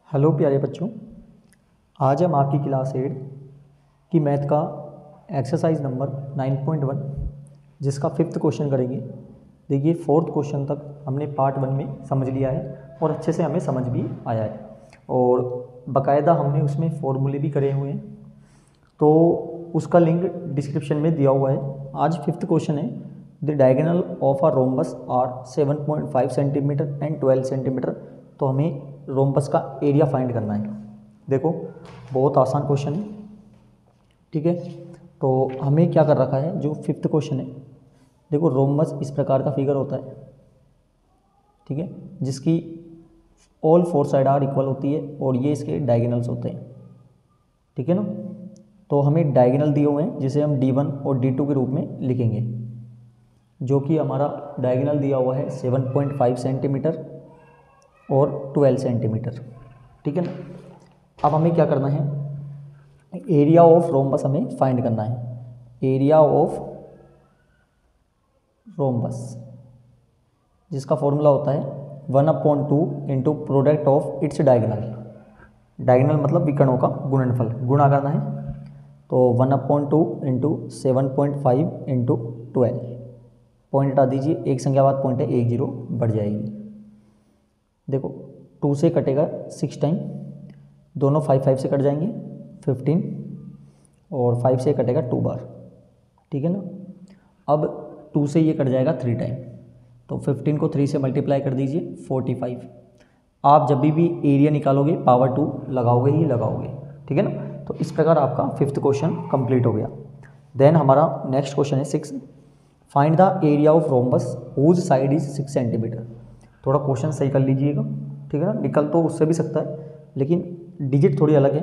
Hello प्यारे बच्चों, आज हम आपकी क्लास 8 की मैथ का एक्सरसाइज नंबर 9.1 जिसका 5th क्वेश्चन करेंगे। देखिए 4th क्वेश्चन तक हमने पार्ट 1 में समझ लिया है और अच्छे से हमें समझ भी आया है और बाकायदा हमने उसमें फॉर्मूले भी करे हुए हैं, तो उसका लिंक डिस्क्रिप्शन में दिया हुआ है। आज 5th क्वेश्चन है, the diagonal of a rhombus are 7.5 centimetre and 12 centimetre. तो हमें रोम्बस का एरिया फाइंड करना है। देखो बहुत आसान क्वेश्चन है, ठीक है। तो हमें क्या कर रखा है, जो 5th क्वेश्चन है, देखो रोम्बस इस प्रकार का फिगर होता है, ठीक है, जिसकी ऑल 4 साइड आर इक्वल होती है और ये इसके डायगोनल्स होते हैं, ठीक है ना। तो हमें डायगोनल दिए हुए हैं जिसे हम D1 और D2 के रूप में लिखेंगे, जो कि हमारा डायगोनल दिया हुआ है 7.5 सेंटीमीटर और 12 सेंटीमीटर, ठीक है ना। अब हमें क्या करना है, एरिया ऑफ रोम्बस हमें फाइंड करना है। एरिया ऑफ रोम्बस जिसका फॉर्मूला होता है 1/2 into product of its diagonal. Diagonal मतलब विकर्णों का गुणनफल, गुणा करना है। तो 1/2 इंटू 7.5 इंटू 12, पॉइंट हटा दीजिए, एक संख्या बाद पॉइंट है, 1 0 बढ़ जाएगी। देखो 2 से कटेगा 6 टाइम, दोनों 5 5 से कट जाएंगे 15 और 5 से कटेगा 2 बार, ठीक है ना। अब 2 से ये कट जाएगा 3 टाइम, तो 15 को 3 से मल्टीप्लाई कर दीजिए 45। आप जब भी एरिया निकालोगे पावर 2 लगाओगे ही लगाओगे, ठीक है ना। तो इस प्रकार आपका 5th क्वेश्चन कंप्लीट हो गया। देन हमारा नेक्स्ट क्वेश्चन है 6, find the area of rhombus whose side is 6 centimetre. थोड़ा क्वेश्चन सही कर लीजिएगा, ठीक है ना। निकल तो उससे भी सकता है लेकिन डिजिट थोड़ी अलग है।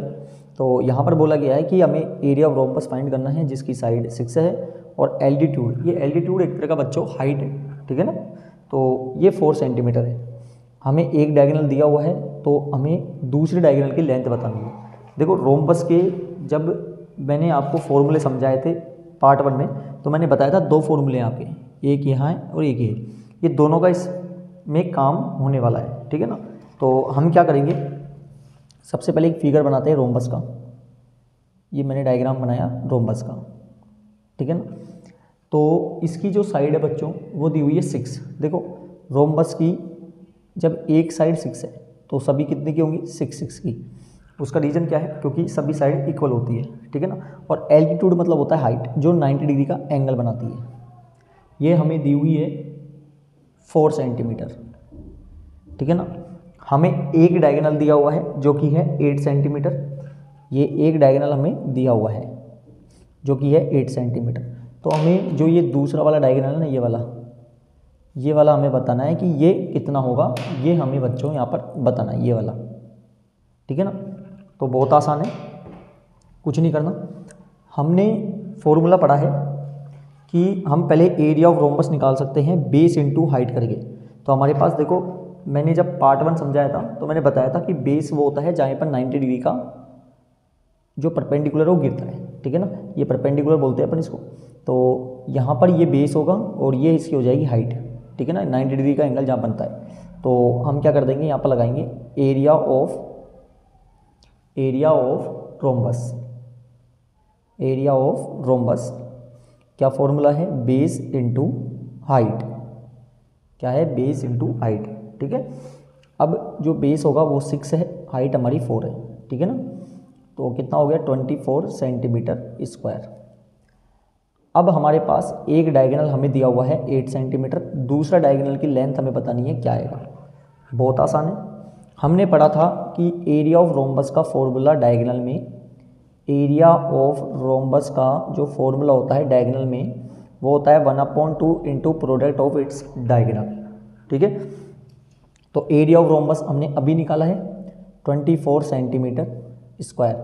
तो यहाँ पर बोला गया है कि हमें एरिया ऑफ रोम्बस फाइंड करना है जिसकी साइड 6 है और एल्टीट्यूड, ये एल्टीट्यूड एक तरह का बच्चों हाइट है, ठीक है ना। तो ये 4 सेंटीमीटर है। हमें एक डायगोनल दिया हुआ है तो हमें दूसरी डायगोनल की लेंथ बतानी है। देखो रोम्बस के जब मैंने आपको फॉर्मूले समझाए थे पार्ट 1 में, तो मैंने बताया था 2 फॉर्मूले यहाँ पे, एक यहाँ है और एक ये, ये दोनों का इसमें काम होने वाला है, ठीक है ना। तो हम क्या करेंगे, सबसे पहले एक फिगर बनाते हैं रोम्बस का। ये मैंने डायग्राम बनाया रोम्बस का, ठीक है ना। तो इसकी जो साइड है बच्चों वो दी हुई है 6। देखो रोम्बस की जब एक साइड 6 है तो सभी कितने की होंगी, 6 की। उसका रीज़न क्या है, क्योंकि सभी साइड इक्वल होती है, ठीक है ना। और एल्टीट्यूड मतलब होता है हाइट, जो 90 डिग्री का एंगल बनाती है। ये हमें दी हुई है 4 सेंटीमीटर, ठीक है ना। हमें एक डायगोनल दिया हुआ है जो कि है 8 सेंटीमीटर। ये एक डायगोनल हमें दिया हुआ है जो कि है 8 सेंटीमीटर। तो हमें जो ये दूसरा वाला डायगोनल है ना, ये वाला हमें बताना है कि ये कितना होगा, ये हमें बच्चों यहाँ पर बताना है, ये वाला, ठीक है ना। तो बहुत आसान है, कुछ नहीं करना। हमने फॉर्मूला पढ़ा है कि हम पहले एरिया ऑफ रोम्बस निकाल सकते हैं बेस इनटू हाइट करके। तो हमारे पास देखो, मैंने जब पार्ट 1 समझाया था तो मैंने बताया था कि बेस वो होता है जहाँ पर 90 डिग्री का जो परपेंडिकुलर है वो गिरता है, ठीक है ना। ये परपेंडिकुलर बोलते हैं अपन इसको। तो यहाँ पर ये बेस होगा और ये इसकी हो जाएगी हाइट, ठीक है ना, 90 डिग्री का एंगल जहाँ बनता है। तो हम क्या कर देंगे, यहाँ पर लगाएंगे area of rhombus. Area of rhombus क्या फॉर्मूला है, बेस इनटू हाइट। क्या है, बेस इनटू हाइट, ठीक है। अब जो बेस होगा वो 6 है, हाइट हमारी 4 है, ठीक है ना। तो कितना हो गया, 24 सेंटीमीटर स्क्वायर। अब हमारे पास एक डायगोनल हमें दिया हुआ है 8 सेंटीमीटर, दूसरा डायगोनल की लेंथ हमें पता नहीं है क्या आएगा। बहुत आसान है, हमने पढ़ा था कि एरिया ऑफ रोम्बस का फॉर्मूला डायगोनल में, एरिया ऑफ रोम्बस का जो फॉर्मूला होता है डायगोनल में वो होता है 1/2 into product of its diagonal, ठीक है। तो एरिया ऑफ रोम्बस हमने अभी निकाला है 24 सेंटीमीटर स्क्वायर,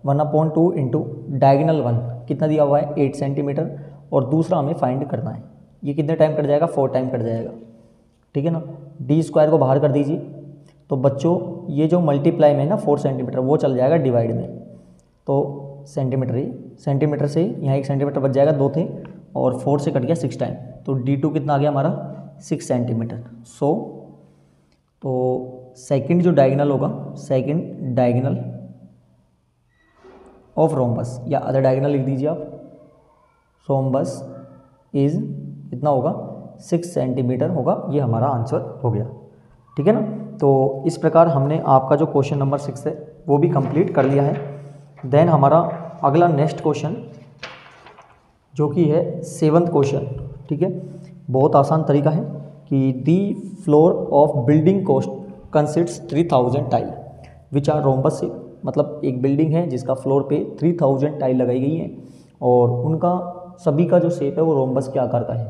1/2 इंटू डायगोनल 1 कितना दिया हुआ है 8 सेंटीमीटर, और दूसरा हमें फाइंड करना है। ये कितने टाइम कट जाएगा, 4 टाइम कट जाएगा, ठीक है ना। डी स्क्वायर को बाहर कर दीजिए, तो बच्चों ये जो मल्टीप्लाई में है ना 4 सेंटीमीटर वो चल जाएगा डिवाइड में, तो सेंटीमीटर से यहाँ 1 सेंटीमीटर बच जाएगा, 2 थे और 4 से कट गया 6 टाइम, तो D2 कितना आ गया हमारा 6 सेंटीमीटर। तो सेकंड जो डायगोनल होगा, सेकंड डायगोनल ऑफ रोम्बस या अदर डायगोनल लिख दीजिए आप, रोम्बस इज कितना होगा 6 सेंटीमीटर होगा। ये हमारा आंसर हो गया, ठीक है ना। तो इस प्रकार हमने आपका जो क्वेश्चन नंबर 6 है वो भी कंप्लीट कर लिया है। देन हमारा अगला नेक्स्ट क्वेश्चन जो कि है 7th क्वेश्चन, ठीक है। बहुत आसान तरीका है कि the floor of building cost consists 3000 tile which are rhombus shape, मतलब एक बिल्डिंग है जिसका फ्लोर पे 3000 टाइल लगाई गई है और उनका सभी का जो शेप है वो रोम्बस के आकार का है।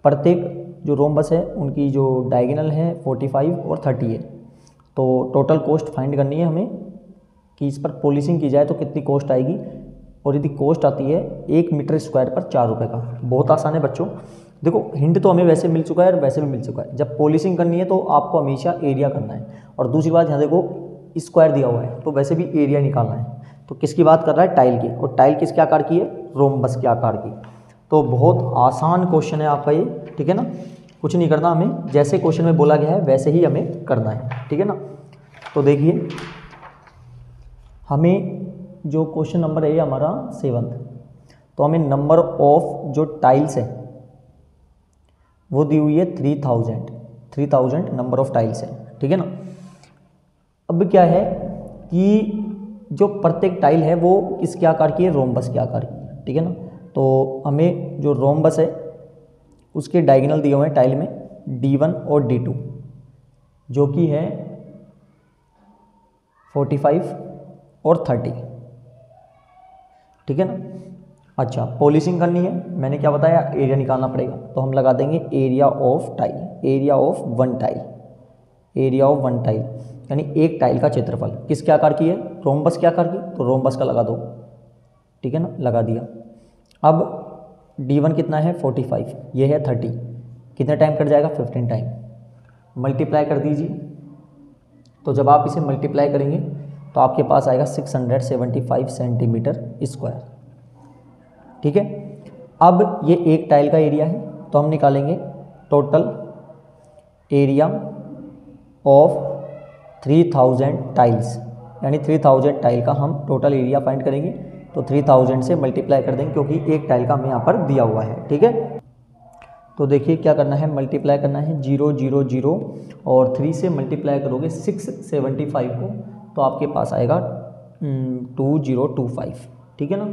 प्रत्येक जो रोम्बस है उनकी जो डायगोनल है 45 और 30 है। तो टोटल कॉस्ट फाइंड करनी है हमें कि इस पर पॉलिशिंग की जाए तो कितनी कॉस्ट आएगी, और यदि कॉस्ट आती है 1 मीटर स्क्वायर पर 4 रुपये का। बहुत आसान है बच्चों, देखो हिंट तो हमें वैसे मिल चुका है और वैसे भी मिल चुका है। जब पॉलिशिंग करनी है तो आपको हमेशा एरिया करना है, और दूसरी बात यहाँ देखो स्क्वायर दिया हुआ है तो वैसे भी एरिया निकालना है। तो किसकी बात कर रहा है, टाइल की, और टाइल किसके आकार की है, रोम्बस के आकार की। तो बहुत आसान क्वेश्चन है आपका ये, ठीक है ना। कुछ नहीं करना हमें, जैसे क्वेश्चन में बोला गया है वैसे ही हमें करना है, ठीक है ना। तो देखिए हमें जो क्वेश्चन नंबर है हमारा 7th, तो हमें नंबर ऑफ जो टाइल्स है वो दी हुई है 3000 नंबर ऑफ टाइल्स है, ठीक है ना। अब क्या है कि जो प्रत्येक टाइल है वो किसके आकार की है, रोम्बस के आकार की, ठीक है ना। तो हमें जो रोम्बस है उसके डायगोनल दिए हुए हैं टाइल में D1 और D2 जो कि है 45 और 30, ठीक है ना। अच्छा, पॉलिशिंग करनी है, मैंने क्या बताया, एरिया निकालना पड़ेगा। तो हम लगा देंगे area of tile, area of one tile, area of one tile यानी एक टाइल का क्षेत्रफल किसके आकार की है, रोम्बस के आकार की, तो रोम्बस का लगा दो, ठीक है ना, लगा दिया। अब D1 कितना है 45, ये है 30, कितने टाइम कट जाएगा 15 टाइम, मल्टीप्लाई कर दीजिए। तो जब आप इसे मल्टीप्लाई करेंगे तो आपके पास आएगा 675 सेंटीमीटर स्क्वायर, ठीक है। अब ये एक टाइल का एरिया है तो हम निकालेंगे टोटल एरिया ऑफ 3000 टाइल्स, यानी 3000 टाइल का हम टोटल एरिया फाइंड करेंगे। तो 3000 से मल्टीप्लाई कर देंगे क्योंकि एक टाइल का हमें यहाँ पर दिया हुआ है, ठीक है। तो देखिए क्या करना है, मल्टीप्लाई करना है 0 0 0 और 3 से मल्टीप्लाई करोगे 675 को तो आपके पास आएगा 2025, ठीक है ना।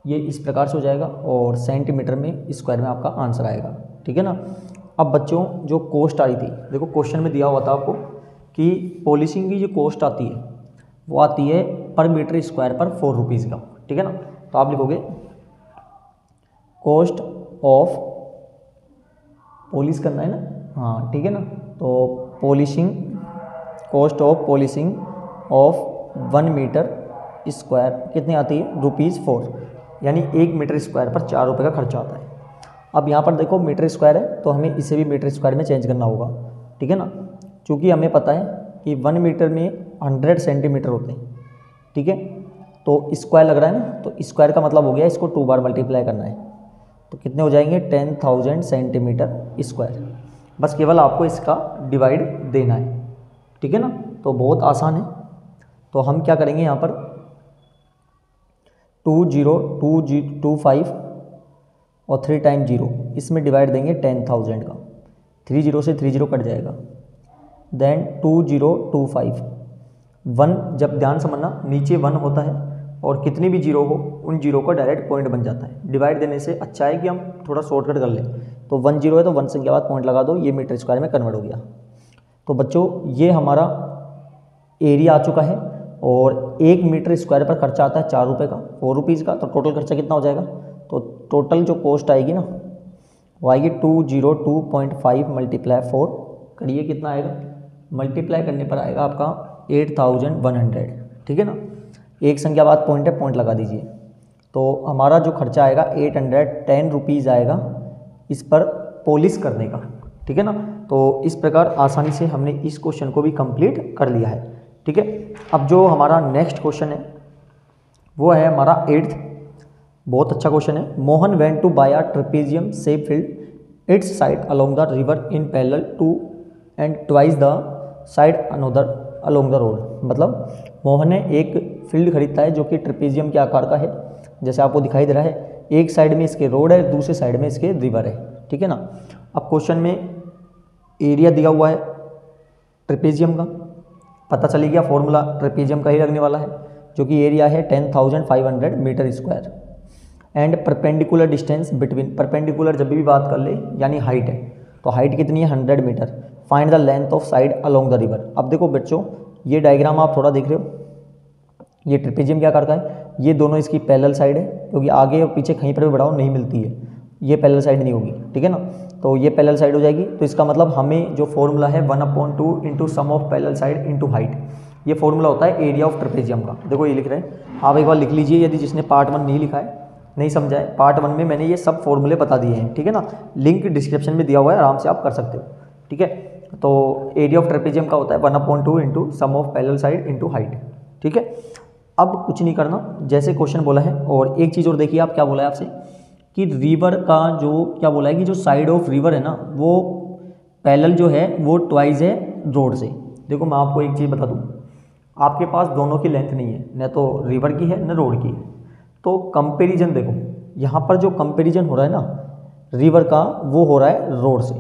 ये इस प्रकार से हो जाएगा और सेंटीमीटर में स्क्वायर में आपका आंसर आएगा, ठीक है ना। अब बच्चों जो कॉस्ट आई थी, देखो क्वेश्चन में दिया हुआ था आपको कि पॉलिशिंग की जो कॉस्ट आती है वो आती है पर मीटर स्क्वायर पर 4 रुपीज़ का, ठीक है ना। तो आप लिखोगे कॉस्ट ऑफ पॉलिश करना है ना, हाँ ठीक है ना। तो polishing, cost of polishing of 1 metre square कितनी आती है, ₹4, यानी 1 मीटर स्क्वायर पर 4 रुपये का खर्चा आता है। अब यहाँ पर देखो मीटर स्क्वायर है तो हमें इसे भी मीटर स्क्वायर में चेंज करना होगा, ठीक है ना। चूँकि हमें पता है कि 1 मीटर में 100 सेंटीमीटर होते हैं, ठीक है। तो स्क्वायर लग रहा है ना, तो स्क्वायर का मतलब हो गया इसको 2 बार मल्टीप्लाई करना है तो कितने हो जाएंगे 10,000 सेंटीमीटर स्क्वायर। बस केवल आपको इसका डिवाइड देना है, ठीक है ना। तो बहुत आसान है। तो हम क्या करेंगे यहाँ पर 2025 और 3 टाइम 0 इसमें डिवाइड देंगे 10,000 का, 30 से 30 कट जाएगा। देन 2025 1, जब ध्यान समझना नीचे 1 होता है और कितनी भी जीरो हो उन जीरो का डायरेक्ट पॉइंट बन जाता है। डिवाइड देने से अच्छा है कि हम थोड़ा शॉर्टकट कर लें। तो 1 0 है तो 1 के बाद पॉइंट लगा दो, ये मीटर स्क्वायर में कन्वर्ट हो गया। तो बच्चों ये हमारा एरिया आ चुका है और 1 मीटर स्क्वायर पर खर्चा आता है 4 रुपये का, 4 रुपीज़ का। तो टोटल खर्चा कितना हो जाएगा, तो टोटल जो कॉस्ट आएगी ना वो आएगी 202.5 मल्टीप्लाई 4 करिए, कितना आएगा, मल्टीप्लाई करने पर आएगा आपका 8100, ठीक है ना। एक संख्या बाद पॉइंट है, पॉइंट लगा दीजिए। तो हमारा जो खर्चा आएगा 810 रुपीज़ आएगा इस पर पॉलिश करने का, ठीक है ना। तो इस प्रकार आसानी से हमने इस क्वेश्चन को भी कंप्लीट कर लिया है, ठीक है। अब जो हमारा नेक्स्ट क्वेश्चन है वो है हमारा 8th, बहुत अच्छा क्वेश्चन है। Mohan went to buy a trapezium shape field its side along the river in parallel to and twice the side another along the road, मतलब मोहन ने एक फील्ड खरीदता है जो कि ट्रेपेजियम के आकार का है, जैसे आपको दिखाई दे रहा है, एक साइड में इसके रोड है, दूसरे साइड में इसके रिवर है, ठीक है ना। अब क्वेश्चन में एरिया दिया हुआ है ट्रेपेजियम का, पता चली गया फॉर्मूला ट्रेपेजियम का ही लगने वाला है, जो कि एरिया है 10,500 metre square, and perpendicular distance between, perpendicular जब भी बात कर ले यानी हाइट है, तो हाइट कितनी है 100 metre, find the length of side along the river. अब देखो बच्चों, ये डायग्राम आप थोड़ा देख रहे हो, ये ट्रेपेजियम क्या करता है, ये दोनों इसकी पैरेलल साइड है, क्योंकि आगे और पीछे कहीं पर भी बढ़ाओ नहीं मिलती है, ये पैरेलल साइड नहीं होगी, ठीक है ना। तो ये पैरेलल साइड हो जाएगी, तो इसका मतलब हमें जो फॉर्मूला है 1/2 into sum of parallel side into height, ये फॉर्मूला होता है एरिया ऑफ ट्रेपेजियम का। देखो ये लिख रहे हैं, आप एक बार लिख लीजिए, यदि जिसने पार्ट 1 नहीं लिखा है, नहीं समझा है, पार्ट 1 में मैंने ये सब फॉर्मूले बता दिए हैं, ठीक है ना, लिंक डिस्क्रिप्शन में दिया हुआ है, आराम से आप कर सकते हो, ठीक है। तो एरिया ऑफ ट्रेपेजियम का होता है 1/2 into sum of parallel side into height, ठीक है। अब कुछ नहीं करना, जैसे क्वेश्चन बोला है, और एक चीज़ और देखिए आप क्या बोला है आपसे कि रिवर का जो क्या बोला है कि जो साइड ऑफ रिवर है ना, वो पैरेलल जो है वो ट्वाइस है रोड से। देखो मैं आपको एक चीज़ बता दूँ, आपके पास दोनों की लेंथ नहीं है, न तो रिवर की है न रोड की है, तो कंपेरिजन देखो, यहाँ पर जो कंपेरिजन हो रहा है ना रिवर का, वो हो रहा है रोड से,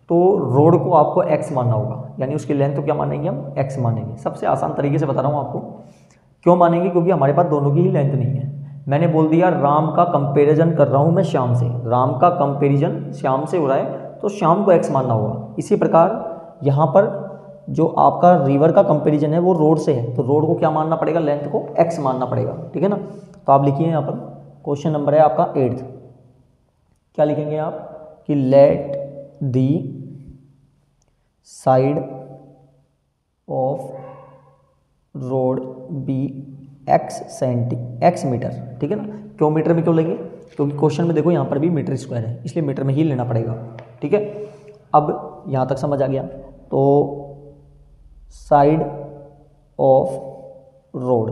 तो रोड को आपको x मानना होगा, यानी उसकी लेंथ तो क्या मानेंगे हम, x मानेंगे। सबसे आसान तरीके से बता रहा हूँ आपको, क्यों मानेंगे, क्योंकि हमारे पास दोनों की ही लेंथ नहीं है। मैंने बोल दिया राम का कंपैरिजन कर रहा हूँ मैं श्याम से, राम का कंपैरिजन श्याम से हो रहा है, तो श्याम को x मानना होगा। इसी प्रकार यहाँ पर जो आपका रिवर का कंपैरिजन है वो रोड से है, तो रोड को क्या मानना पड़ेगा, लेंथ को x मानना पड़ेगा, ठीक है ना। तो आप लिखिए यहाँ पर, क्वेश्चन नंबर है आपका 8th, क्या लिखेंगे आप कि let the side of road be x metre, ठीक है ना। क्यों मीटर में क्यों लेंगे, क्योंकि क्वेश्चन में देखो यहाँ पर भी मीटर स्क्वायर है, इसलिए मीटर में ही लेना पड़ेगा, ठीक है। अब यहाँ तक समझ आ गया, तो साइड ऑफ रोड,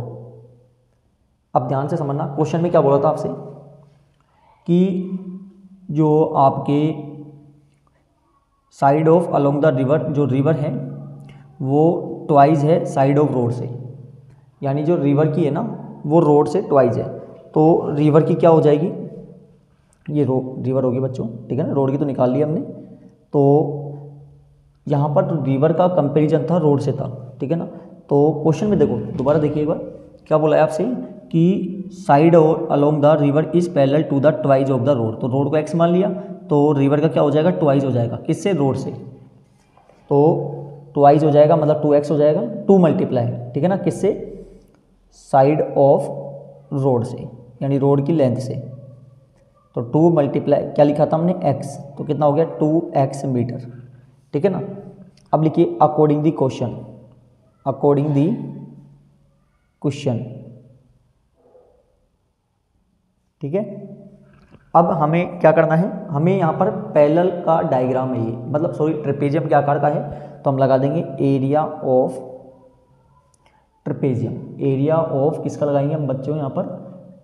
अब ध्यान से समझना, क्वेश्चन में क्या बोला था आपसे कि जो आपके side of along the river, जो रिवर है वो ट्वाइस है साइड ऑफ रोड से, यानी जो रिवर की है ना वो रोड से ट्वाइस है, तो रिवर की क्या हो जाएगी, ये रिवर होगी बच्चों, ठीक है ना, रोड की तो निकाल लिया हमने। तो यहाँ पर तो रिवर का कंपैरिजन था रोड से था, ठीक है ना। तो क्वेश्चन में देखो, दोबारा देखिए एक बार, क्या बोला है आपसे कि side along the river is parallel to the twice of the road, तो रोड को x मान लिया, तो रिवर का क्या हो जाएगा, ट्वाइस हो जाएगा, किससे, रोड से, तो ट्वाइस हो जाएगा, मतलब 2x हो जाएगा, 2 मल्टीप्लाई, ठीक है ना, किससे, साइड ऑफ रोड से, यानी रोड की लेंथ से, तो 2 मल्टीप्लाई क्या लिखा था हमने, x, तो कितना हो गया 2x मीटर, ठीक है ना। अब लिखिए according the question, according the question, ठीक है। अब हमें क्या करना है, हमें यहाँ पर पैरेलल का डायग्राम है ये, मतलब सॉरी ट्रेपेजियम के आकार का है, तो हम लगा देंगे area of trapezium, area of किसका लगाएंगे हम बच्चों, यहाँ पर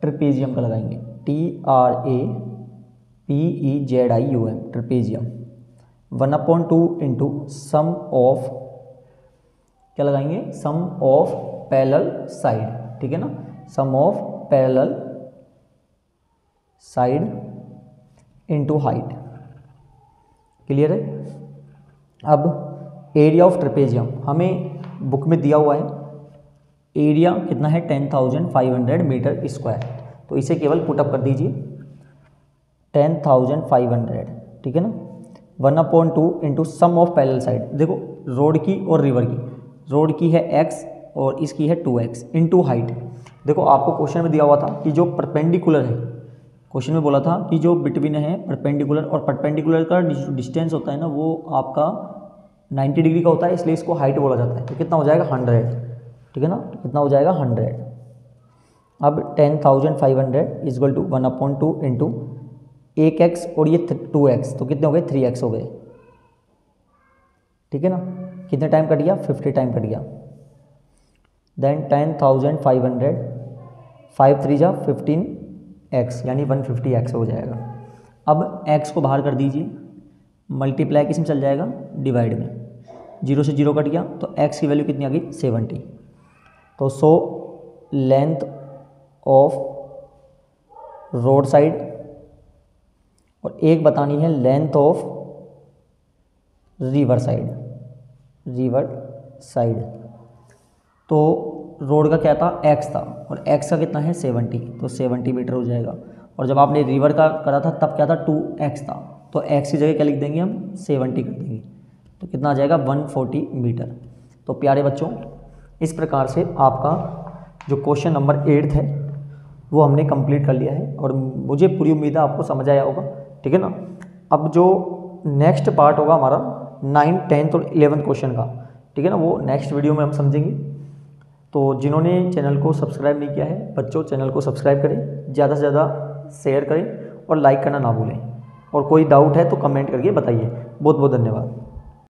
ट्रेपेजियम का लगाएंगे, TRAPEZIUM, trapezium, 1/2 into sum of, क्या लगाएंगे, सम ऑफ पैरेलल साइड, ठीक है ना, sum of parallel side into height, clear है। अब एरिया ऑफ ट्रेपेजियम हमें बुक में दिया हुआ है, एरिया कितना है 10,500 मीटर स्क्वायर, तो इसे केवल पुटअप कर दीजिए 10,500, ठीक है ना, 1/2 into sum of parallel side, देखो रोड की और रिवर की, रोड की है x और इसकी है 2x इंटू हाइट। देखो आपको क्वेश्चन में दिया हुआ था कि जो परपेंडिकुलर है, क्वेश्चन में बोला था कि जो बिटवीन है परपेंडिकुलर, और परपेंडिकुलर का डिस्टेंस होता है ना वो आपका 90 डिग्री का होता है, इसलिए इसको हाइट बोला जाता है, तो कितना हो जाएगा 100, ठीक है ना, कितना हो जाएगा 100। अब 10,500 इक्वल टू 1/2 इंटू 1x और ये 2x, तो कितने हो गए 3x हो गए, ठीक है ना, कितने टाइम कट गया 50 टाइम कट गया, देन 10,500 5 3 जा 15x, यानी 150x हो जाएगा। अब x को बाहर कर दीजिए, मल्टीप्लाई किस में चल जाएगा, डिवाइड में, 0 से 0 कट गया तो x की वैल्यू कितनी आ गई 70। तो so length of road side और एक बतानी है लेंथ ऑफ रिवर साइड। तो रोड का क्या था x था और x का कितना है 70, तो 70 मीटर हो जाएगा। और जब आपने रिवर का करा था तब क्या था 2x था, तो x की जगह क्या लिख देंगे हम 70 कर देंगे, तो कितना आ जाएगा 140 मीटर। तो प्यारे बच्चों इस प्रकार से आपका जो क्वेश्चन नंबर 8 है वो हमने कंप्लीट कर लिया है और मुझे पूरी उम्मीद है आपको समझ आया होगा, ठीक है ना। अब जो नेक्स्ट पार्ट होगा हमारा 9, 10 और 11 क्वेश्चन का, ठीक है ना, वो नेक्स्ट वीडियो में हम समझेंगे। तो जिन्होंने चैनल को सब्सक्राइब नहीं किया है बच्चों, चैनल को सब्सक्राइब करें, ज़्यादा से ज़्यादा शेयर करें और लाइक करना ना भूलें। और कोई डाउट है तो कमेंट करके बताइए। बहुत बहुत धन्यवाद।